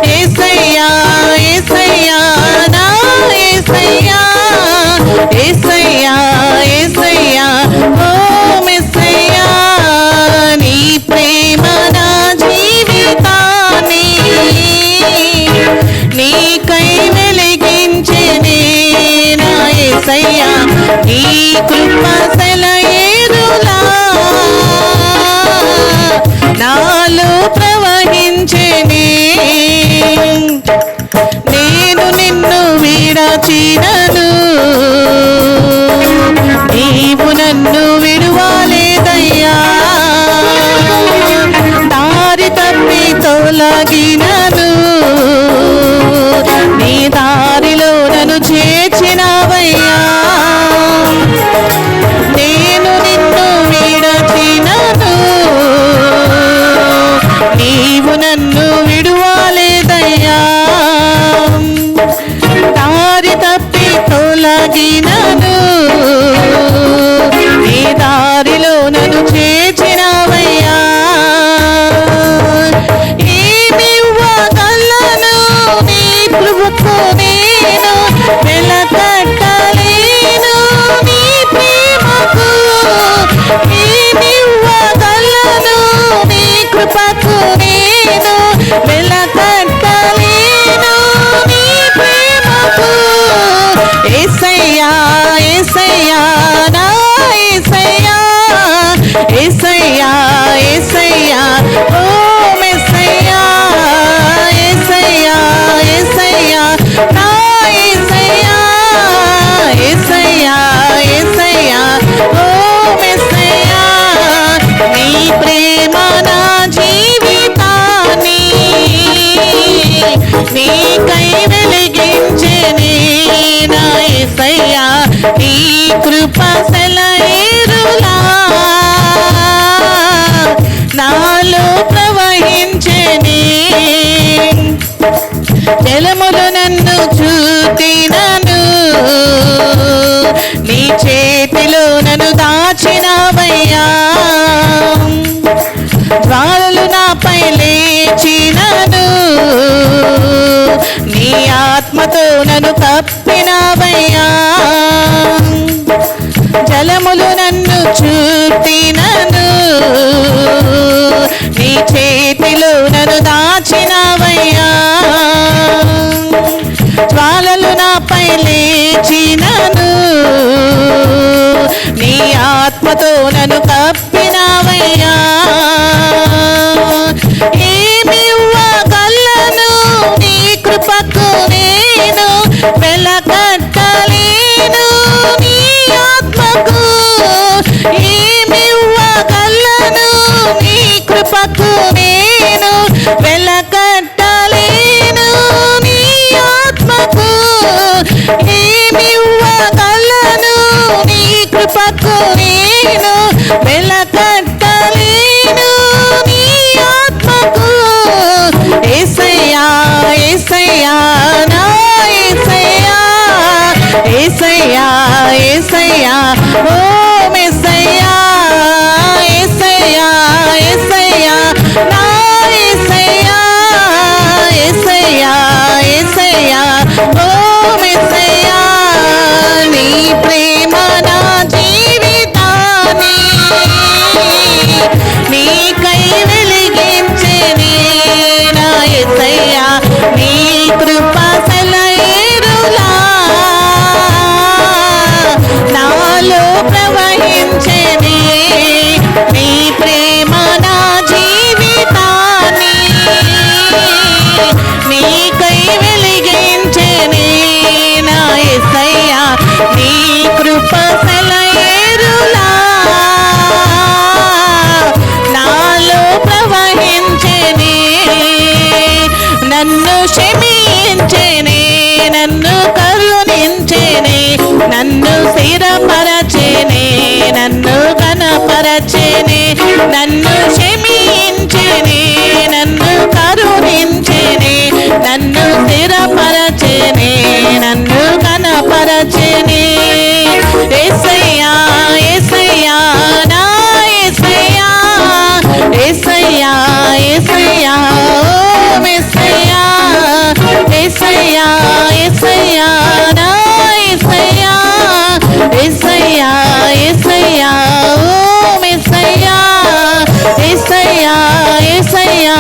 యేసయ్యా యేసయ్యా నా యేసయ్యా యేసయ్యా యేసయ్యా ఓ మెస్సయ్యా నీ ప్రేమ నా జీవితాన్ని నీకై వెలిగించెనే నా యేసయ్యా నీ కృప సెలయేరులా నాలో ప్రవహించెనే నేను నిన్ను విడచినను నీవు నన్ను విడువలేదయ్యా దారి తప్పి తొలగినను నీ దారిలో నన్ను చేర్చినవయ్యా నేను నిన్ను విడచినను నీవు నన్ను విడువలేదయ్యా దారి తప్పి తొలగినను నీ దారిలో నన్ను చేర్చినవయ్యా ఏమివ్వగలను నీ కృపకు నేను వెలకట్టలేను నీ ప్రేమకు ఏమివ్వగలను నీ కృపకు నేను వెలకట్టలేను నీ ప్రేమకు యేసయ్యా యేసయ్యా నా యేసయ్యా యేసయ్యా యేసయ్యా ఓ మెస్సయ్యా యేసయ్యా యేసయ్యా నా యేసయ్యా యేసయ్యా యేసయ్యా ఓ మెస్సయ్యా నీ ప్రేమ నా జీవితాన్ని నీకై వెలిగించెనే నా యేసయ్యా నీ కృప సెలయేరులా నాలో ప్రవహించెనే జలములు నన్ను చూతినను నీ చేతిలో నన్ను దాచినవయ్యా జ్వాలలు నాపై లేచినను నీ ఆత్మతో నన్ను కప్పినవయ్యా జలములు నన్ను చూతినను నీ చేతిలో నన్ను దాచినవయ్యా జ్వాలలు నాపై లేచినను నీ ఆత్మతో నన్ను కప్పినవయ్యా ఏమివ్వగలను నీ కృపకు నేను వెలకట్టలేను నీ ఆత్మకు ఏమివ్వగలను నీ కృపకు నేను వెలకట్టలేను నీ ఆత్మకు ఏమివ్వగలను నీ కృపకు నేను వెలకట్టలేను నీ ఆత్మకు యేసయ్యా యేసయ్యా నా యేసయ్యా యేసయ్యా యేసయ్యా ఓ మెస్సయ్యా యేసయ్యా యేసయ్యా నా యేసయ్యా యేసయ్యా యేసయ్యా ఓ మెస్సయ్యా నీ ప్రేమ నా జీవితాన్ని నీకై వెలిగించెనే నా యేసయ్యా నీ కృప సెలయేరులా నాలో ప్రవహించెనే నీ ప్రేమ నా జీవితాన్ని నీకై వెలిగించెనే నా యేసయ్యా నీ కృప సెలయేరులా నాలో ప్రవహించెనే నన్ను క్షమించెనే నన్ను కరుణించెనే నన్ను స్థిరపరచెనే నన్ను ఘనపరచెనే నన్ను క్షమించెనే నన్ను కరుణించెనే నన్ను స్థిరపరచెనే నన్ను ఘనపరచెనే యేసయ్యా యేసయ్యా నా యేసయ్యా యేసయ్యా యేసయ్యా ఓ మెస్సయ్యా ఏసయ్యా ఏసయ్యా